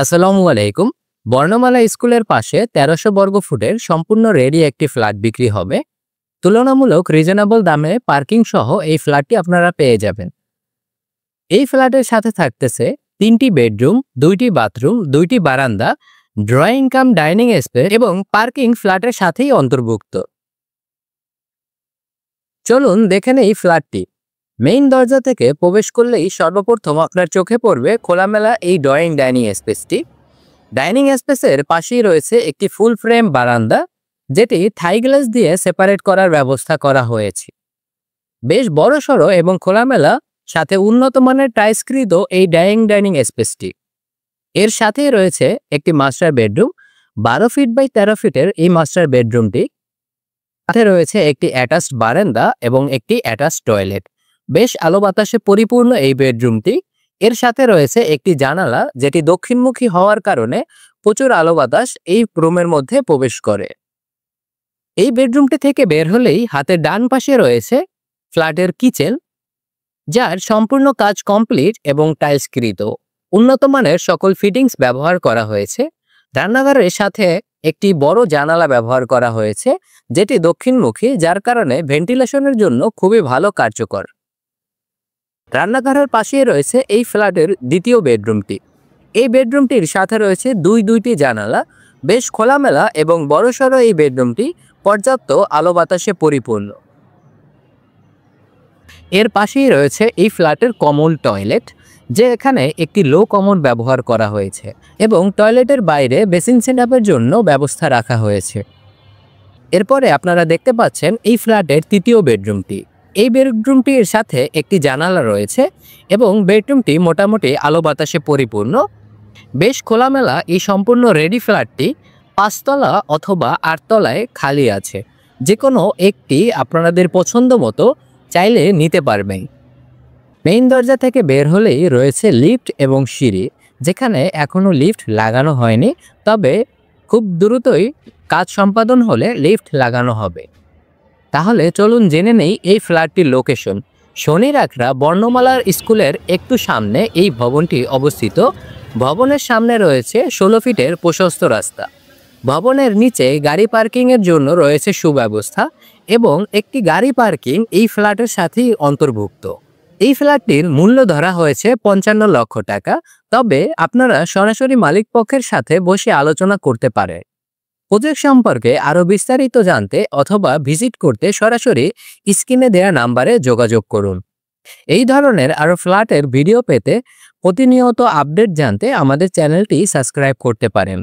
আসসালামু আলাইকুম। বর্ণমালা স্কুলের পাশে ১৩০০ বর্গ ফুটের সম্পূর্ণ রেডি একটি ফ্ল্যাট বিক্রি হবে। তুলনামূলক রিজনেবল দামে পার্কিং সহ এই ফ্ল্যাটটি আপনারা পেয়ে যাবেন। এই ফ্ল্যাটের সাথে থাকতেছে ৩টি বেডরুম, ২টি বাথরুম, ২টি বারান্দা, ড্রয়িং কাম ডাইনিং স্পেস এবং পার্কিং ফ্ল্যাটের সাথেই অন্তর্ভুক্ত। চলুন দেখে নেই ফ্ল্যাটটি। মেইন দরজা থেকে প্রবেশ করলেই সর্বপ্রথম আপনার চোখে পড়বে খোলামেলা এই ড্রয়িং ডাইনিং স্পেসটি। ডাইনিং স্পেসের পাশেই রয়েছে একটি ফুল ফ্রেম বারান্দা, যেটি থাই গ্লাস দিয়ে সেপারেট করার ব্যবস্থা করা হয়েছে। বেশ বড়সড় এবং খোলামেলা, সাথে উন্নত মানের টাইলসকৃত এই ডাইনিং স্পেসটি। এর সাথেই রয়েছে একটি মাস্টার বেডরুম। ১২ ফিট বাই ১৩ ফিটের এই মাস্টার বেডরুমটি, সাথে রয়েছে একটি অ্যাটাচড বারান্দা এবং একটি অ্যাটাচড টয়লেট। বেশ আলো বাতাসে পরিপূর্ণ এই বেডরুমটি। এর সাথে রয়েছে একটি জানালা, যেটি দক্ষিণমুখী হওয়ার কারণে প্রচুর আলো বাতাস এই রুমের মধ্যে প্রবেশ করে। এই বেডরুমটি থেকে বের হলেই হাতের ডান পাশে রয়েছে ফ্ল্যাটের কিচেন, যার সম্পূর্ণ কাজ কমপ্লিট এবং টাইলসকৃত। উন্নত মানের সকল ফিটিংস ব্যবহার করা হয়েছে। রান্নাঘরের সাথে একটি বড় জানালা ব্যবহার করা হয়েছে, যেটি দক্ষিণমুখী, যার কারণে ভেন্টিলেশনের জন্য খুবই ভালো কার্যকর। রান্নাঘরের পাশেই রয়েছে এই ফ্ল্যাটের দ্বিতীয় বেডরুমটি। এই বেডরুমটির সাথে রয়েছে দুইটি জানালা। বেশ খোলামেলা এবং বড়সড় এই বেডরুমটি পর্যাপ্ত আলো বাতাসে পরিপূর্ণ। এর পাশেই রয়েছে এই ফ্ল্যাটের কমন টয়লেট, যে এখানে একটি লো কমন ব্যবহার করা হয়েছে এবং টয়লেটের বাইরে বেসিন সেটআপের জন্য ব্যবস্থা রাখা হয়েছে। এরপরে আপনারা দেখতে পাচ্ছেন এই ফ্ল্যাটের তৃতীয় বেডরুমটি। এই বেডরুমটির সাথে একটি জানালা রয়েছে এবং বেডরুমটি মোটামুটি আলো বাতাসে পরিপূর্ণ। বেশ খোলামেলা এই সম্পূর্ণ রেডি ফ্ল্যাটটি ৫ তলা অথবা ৮ তলায় খালি আছে। যে কোনো একটি আপনাদের পছন্দ মতো চাইলে নিতে পারবেন। মেইন দরজা থেকে বের হলেই রয়েছে লিফট এবং সিঁড়ি, যেখানে এখনও লিফট লাগানো হয়নি, তবে খুব দ্রুতই কাজ সম্পাদন হলে লিফট লাগানো হবে। তাহলে চলুন জেনে নেই এই ফ্ল্যাটটির লোকেশন। শনির আখড়া বর্ণমালার স্কুলের একটু সামনে এই ভবনটি অবস্থিত। ভবনের সামনে রয়েছে ১৬ ফিটের প্রশস্ত রাস্তা। ভবনের নিচে গাড়ি পার্কিংয়ের জন্য রয়েছে সুব্যবস্থা এবং একটি গাড়ি পার্কিং এই ফ্ল্যাটের সাথেই অন্তর্ভুক্ত। এই ফ্ল্যাটটির মূল্য ধরা হয়েছে ৫৫ লক্ষ টাকা, তবে আপনারা সরাসরি মালিক পক্ষের সাথে বসে আলোচনা করতে পারেন। প্রজেক্ট সম্পর্কে আরও বিস্তারিত জানতে অথবা ভিজিট করতে সরাসরি স্ক্রিনে দেওয়া নাম্বারে যোগাযোগ করুন। এই ধরনের আরও ফ্ল্যাটের ভিডিও পেতে প্রতিনিয়ত আপডেট জানতে আমাদের চ্যানেলটি সাবস্ক্রাইব করতে পারেন।